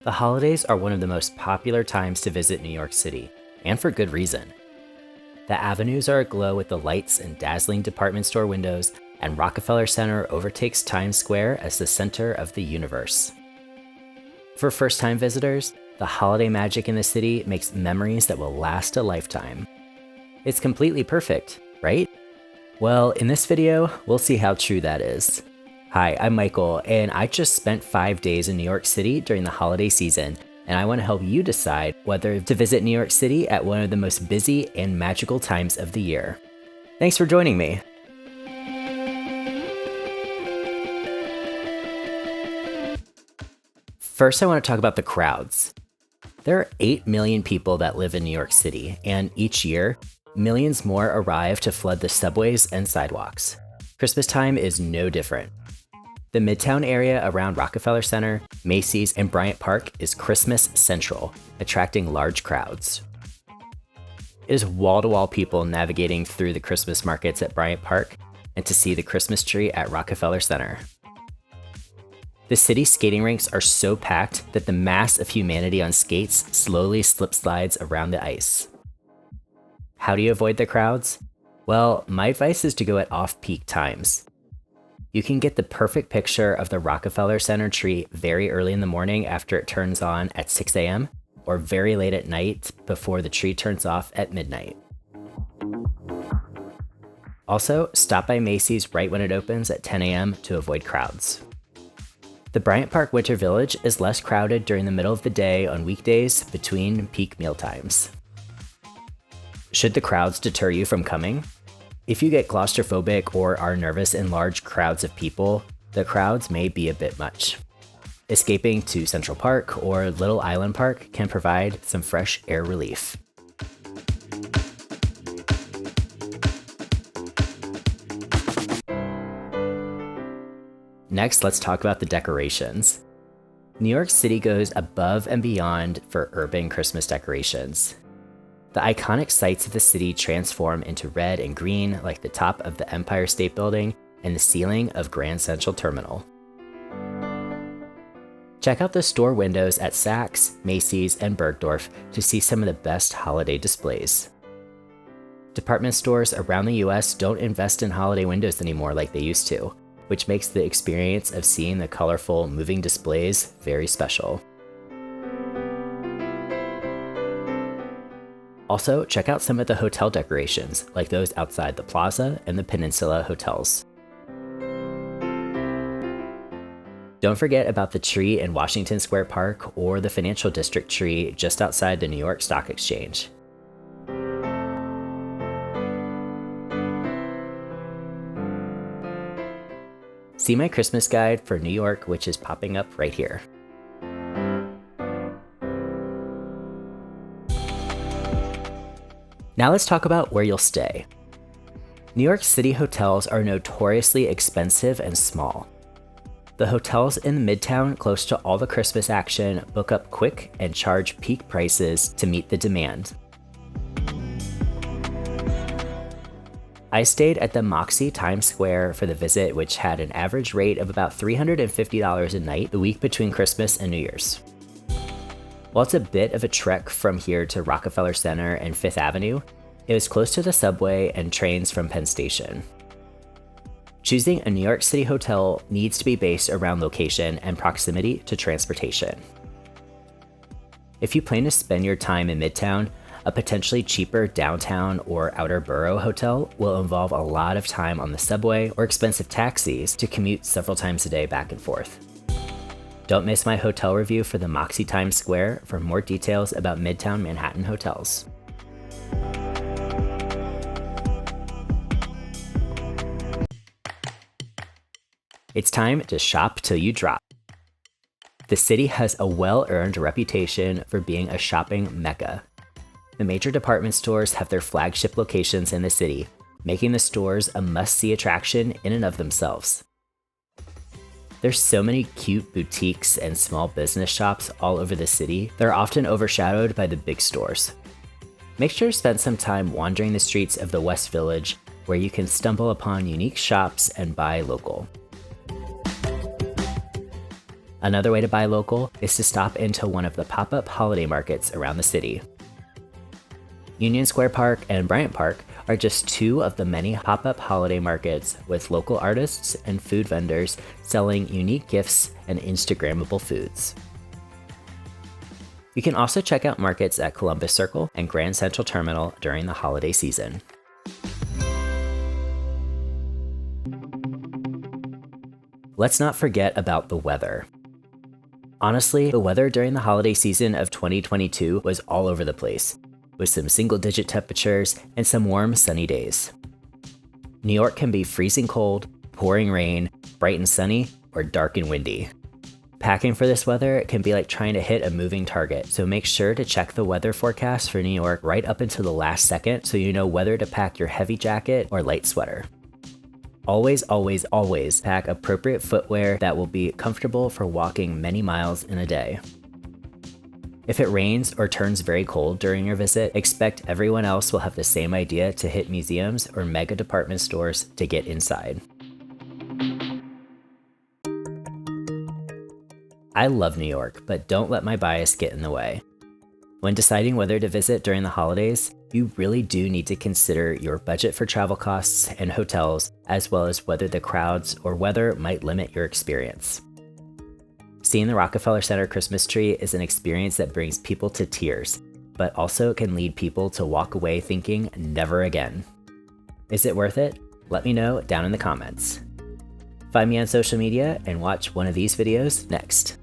The holidays are one of the most popular times to visit New York City, and for good reason. The avenues are aglow with the lights and dazzling department store windows, and Rockefeller Center overtakes Times Square as the center of the universe. For first-time visitors, the holiday magic in the city makes memories that will last a lifetime. It's completely perfect, right? Well, in this video, we'll see how true that is. Hi, I'm Michael, and I just spent 5 days in New York City during the holiday season, and I want to help you decide whether to visit New York City at one of the most busy and magical times of the year. Thanks for joining me. First, I want to talk about the crowds. There are 8 million people that live in New York City, and each year, millions more arrive to flood the subways and sidewalks. Christmas time is no different. The Midtown area around Rockefeller Center, Macy's, and Bryant Park is Christmas Central, attracting large crowds. It is wall-to-wall people navigating through the Christmas markets at Bryant Park and to see the Christmas tree at Rockefeller Center. The city's skating rinks are so packed that the mass of humanity on skates slowly slip-slides around the ice. How do you avoid the crowds? Well, my advice is to go at off-peak times. You can get the perfect picture of the Rockefeller Center tree very early in the morning after it turns on at 6 a.m. or very late at night before the tree turns off at midnight. Also, stop by Macy's right when it opens at 10 a.m. to avoid crowds. The Bryant Park Winter Village is less crowded during the middle of the day on weekdays between peak meal times. Should the crowds deter you from coming? If you get claustrophobic or are nervous in large crowds of people, the crowds may be a bit much. Escaping to Central Park or Little Island Park can provide some fresh air relief. Next, let's talk about the decorations. New York City goes above and beyond for urban Christmas decorations. The iconic sights of the city transform into red and green like the top of the Empire State Building and the ceiling of Grand Central Terminal. Check out the store windows at Saks, Macy's, and Bergdorf to see some of the best holiday displays. Department stores around the US don't invest in holiday windows anymore like they used to, which makes the experience of seeing the colorful moving displays very special. Also, check out some of the hotel decorations, like those outside the Plaza and the Peninsula hotels. Don't forget about the tree in Washington Square Park or the Financial District tree just outside the New York Stock Exchange. See my Christmas guide for New York, which is popping up right here. Now let's talk about where you'll stay. New York City hotels are notoriously expensive and small. The hotels in Midtown close to all the Christmas action book up quick and charge peak prices to meet the demand. I stayed at the Moxy Times Square for the visit, which had an average rate of about $350 a night the week between Christmas and New Year's. While it's a bit of a trek from here to Rockefeller Center and Fifth Avenue, it was close to the subway and trains from Penn Station. Choosing a New York City hotel needs to be based around location and proximity to transportation. If you plan to spend your time in Midtown, a potentially cheaper downtown or outer borough hotel will involve a lot of time on the subway or expensive taxis to commute several times a day back and forth. Don't miss my hotel review for the Moxy Times Square for more details about Midtown Manhattan hotels. It's time to shop till you drop. The city has a well-earned reputation for being a shopping mecca. The major department stores have their flagship locations in the city, making the stores a must-see attraction in and of themselves. There's so many cute boutiques and small business shops all over the city, they're often overshadowed by the big stores. Make sure to spend some time wandering the streets of the West Village, where you can stumble upon unique shops and buy local. Another way to buy local is to stop into one of the pop-up holiday markets around the city. Union Square Park and Bryant Park are just two of the many pop-up holiday markets with local artists and food vendors selling unique gifts and Instagrammable foods. You can also check out markets at Columbus Circle and Grand Central Terminal during the holiday season. Let's not forget about the weather. Honestly, the weather during the holiday season of 2022 was all over the place, with some single-digit temperatures and some warm, sunny days. New York can be freezing cold, pouring rain, bright and sunny, or dark and windy. Packing for this weather can be like trying to hit a moving target, so make sure to check the weather forecast for New York right up until the last second so you know whether to pack your heavy jacket or light sweater. Always, always, always pack appropriate footwear that will be comfortable for walking many miles in a day. If it rains or turns very cold during your visit, expect everyone else will have the same idea to hit museums or mega department stores to get inside. I love New York, but don't let my bias get in the way. When deciding whether to visit during the holidays, you really do need to consider your budget for travel costs and hotels, as well as whether the crowds or weather might limit your experience. Seeing the Rockefeller Center Christmas tree is an experience that brings people to tears, but also can lead people to walk away thinking never again. Is it worth it? Let me know down in the comments. Find me on social media and watch one of these videos next.